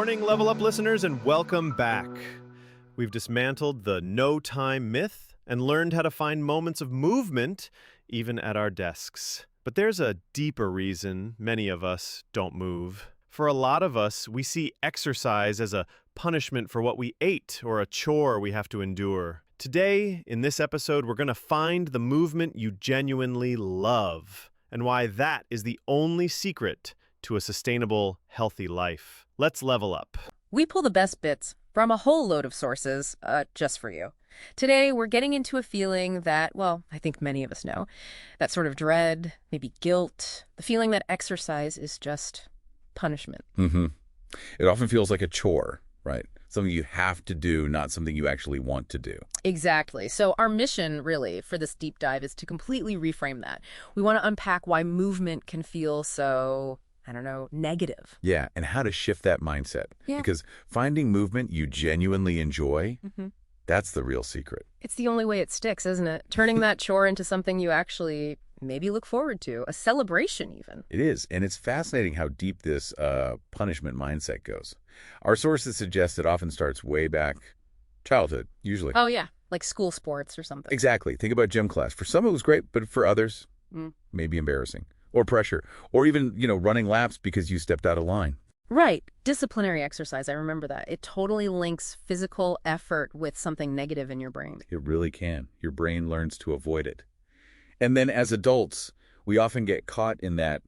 morning, Level Up listeners, and welcome back. We've dismantled the no time myth and learned how to find moments of movement even at our desks. But there's a deeper reason many of us don't move. For a lot of us, we see exercise as a punishment for what we ate or a chore we have to endure. Today, in this episode, we're going to find the movement you genuinely love and why that is the only secret to a sustainable, healthy life. Let's level up. We pull the best bits from a whole load of sources, just for you. Today, we're getting into a feeling that, well, I think many of us know, that sort of dread, maybe guilt, the feeling that exercise is just punishment. It often feels like a chore, right? Something you have to do, not something you actually want to do. Exactly. So our mission, really, for this deep dive is to completely reframe that. We want to unpack why movement can feel so, negative. Yeah, and how to shift that mindset. Yeah. Because finding movement you genuinely enjoy, that's the real secret. It's the only way it sticks, isn't it? Turning that chore into something you actually maybe look forward to, a celebration even. It is, and it's fascinating how deep this punishment mindset goes. Our sources suggest it often starts way back childhood, usually. Oh, yeah, like school sports or something. Exactly. Think about gym class. For some, it was great, but for others, maybe embarrassing. Or pressure. Or even, running laps because you stepped out of line. Right. Disciplinary exercise. I remember that. It totally links physical effort with something negative in your brain. It really can. Your brain learns to avoid it. And then as adults, we often get caught in that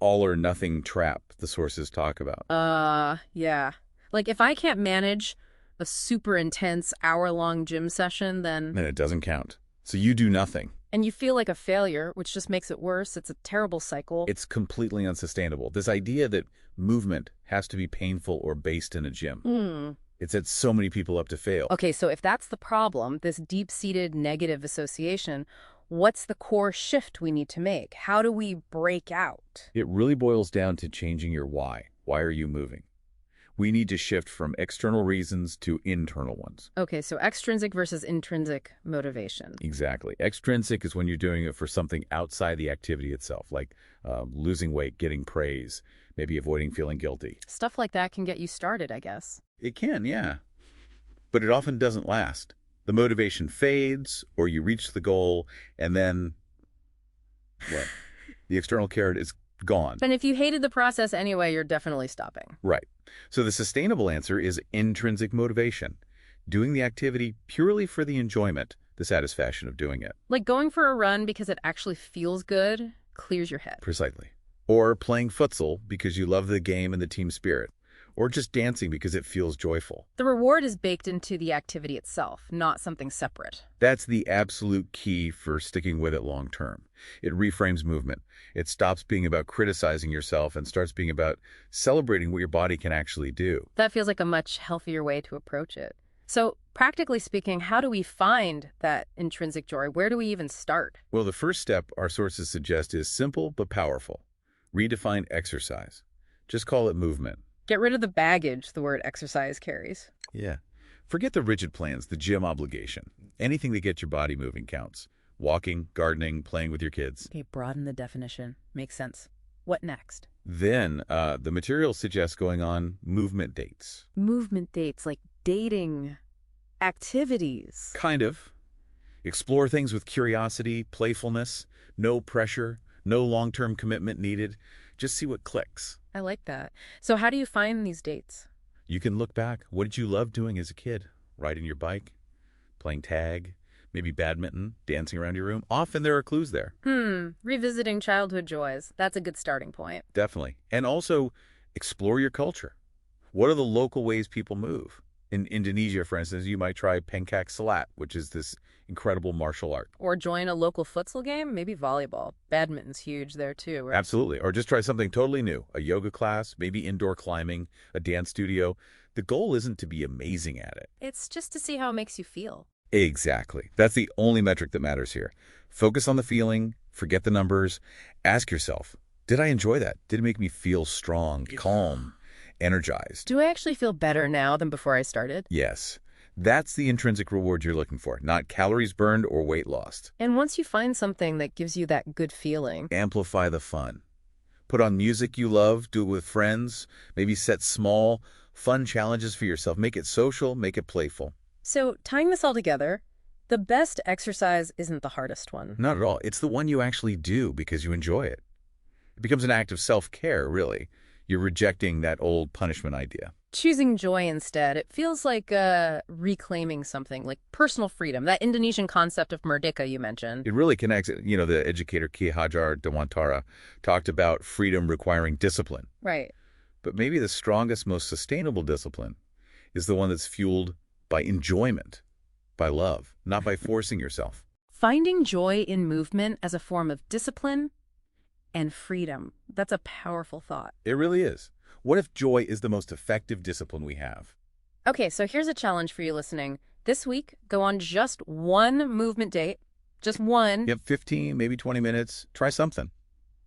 all or nothing trap the sources talk about. Yeah. Like if I can't manage a super intense hour-long gym session, then it doesn't count. So you do nothing. And you feel like a failure, which just makes it worse. It's a terrible cycle. It's completely unsustainable. This idea that movement has to be painful or based in a gym. It sets so many people up to fail. Okay, so if that's the problem, this deep-seated negative association, what's the core shift we need to make? How do we break out? It really boils down to changing your why. Why are you moving? We need to shift from external reasons to internal ones. Okay, so extrinsic versus intrinsic motivation. Exactly. Extrinsic is when you're doing it for something outside the activity itself, like losing weight, getting praise, maybe avoiding feeling guilty. Stuff like that can get you started, I guess. It can, yeah. But it often doesn't last. The motivation fades, or you reach the goal, and then what? The external carrot is gone. And if you hated the process anyway, you're definitely stopping. Right. So the sustainable answer is intrinsic motivation, doing the activity purely for the enjoyment, the satisfaction of doing it. Like going for a run because it actually feels good, clears your head. Precisely. Or playing futsal because you love the game and the team spirit. Or just dancing because it feels joyful. The reward is baked into the activity itself, not something separate. That's the absolute key for sticking with it long term. It reframes movement. It stops being about criticizing yourself and starts being about celebrating what your body can actually do. That feels like a much healthier way to approach it. So, practically speaking, how do we find that intrinsic joy? Where do we even start? Well, the first step our sources suggest is simple but powerful. Redefine exercise. Just call it movement. Get rid of the baggage the word exercise carries. Yeah. Forget the rigid plans, the gym obligation. Anything that gets your body moving counts. Walking, gardening, playing with your kids. Okay, broaden the definition. Makes sense. What next? Then the material suggests going on movement dates. Movement dates, like dating activities. Kind of. Explore things with curiosity, playfulness, no pressure, no long-term commitment needed. Just see what clicks. I like that. So how do you find these dates? You can look back. What did you love doing as a kid? Riding your bike, playing tag, maybe badminton, dancing around your room. Often there are clues there. Revisiting childhood joys. That's a good starting point. Definitely. And also explore your culture. What are the local ways people move? In Indonesia, for instance, you might try pencak silat, which is this incredible martial art. Or join a local futsal game, maybe volleyball. Badminton's huge there too, right? Absolutely. Or just try something totally new. A yoga class, maybe indoor climbing, a dance studio. The goal isn't to be amazing at it. It's just to see how it makes you feel. Exactly. That's the only metric that matters here. Focus on the feeling, forget the numbers. Ask yourself, did I enjoy that? Did it make me feel strong, calm, energized? Do I actually feel better now than before I started? Yes. That's the intrinsic reward you're looking for, not calories burned or weight lost. And once you find something that gives you that good feeling, amplify the fun. Put on music you love, do it with friends, maybe set small, fun challenges for yourself. Make it social, make it playful. So, tying this all together, the best exercise isn't the hardest one. Not at all. It's the one you actually do because you enjoy it. It becomes an act of self-care, really. You're rejecting that old punishment idea. Choosing joy instead, it feels like reclaiming something, like personal freedom, that Indonesian concept of merdeka you mentioned. It really connects. The educator Ki Hajar Dewantara talked about freedom requiring discipline. Right. But maybe the strongest, most sustainable discipline is the one that's fueled by enjoyment, by love, not by forcing yourself. Finding joy in movement as a form of discipline and freedom. That's a powerful thought. It really is. What if joy is the most effective discipline we have? Okay, so here's a challenge for you listening. This week, go on just one movement date. Just one. You have 15, maybe 20 minutes. Try something.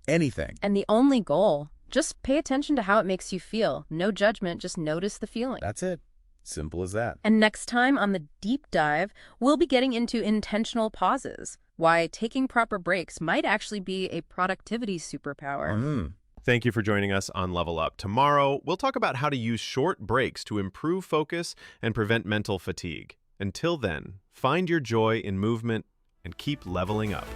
Anything. And the only goal, just pay attention to how it makes you feel. No judgment, just notice the feeling. That's it. Simple as that. And next time on the deep dive, we'll be getting into intentional pauses, why taking proper breaks might actually be a productivity superpower. Thank you for joining us on Level Up. Tomorrow, we'll talk about how to use short breaks to improve focus and prevent mental fatigue. Until then, find your joy in movement and keep leveling up.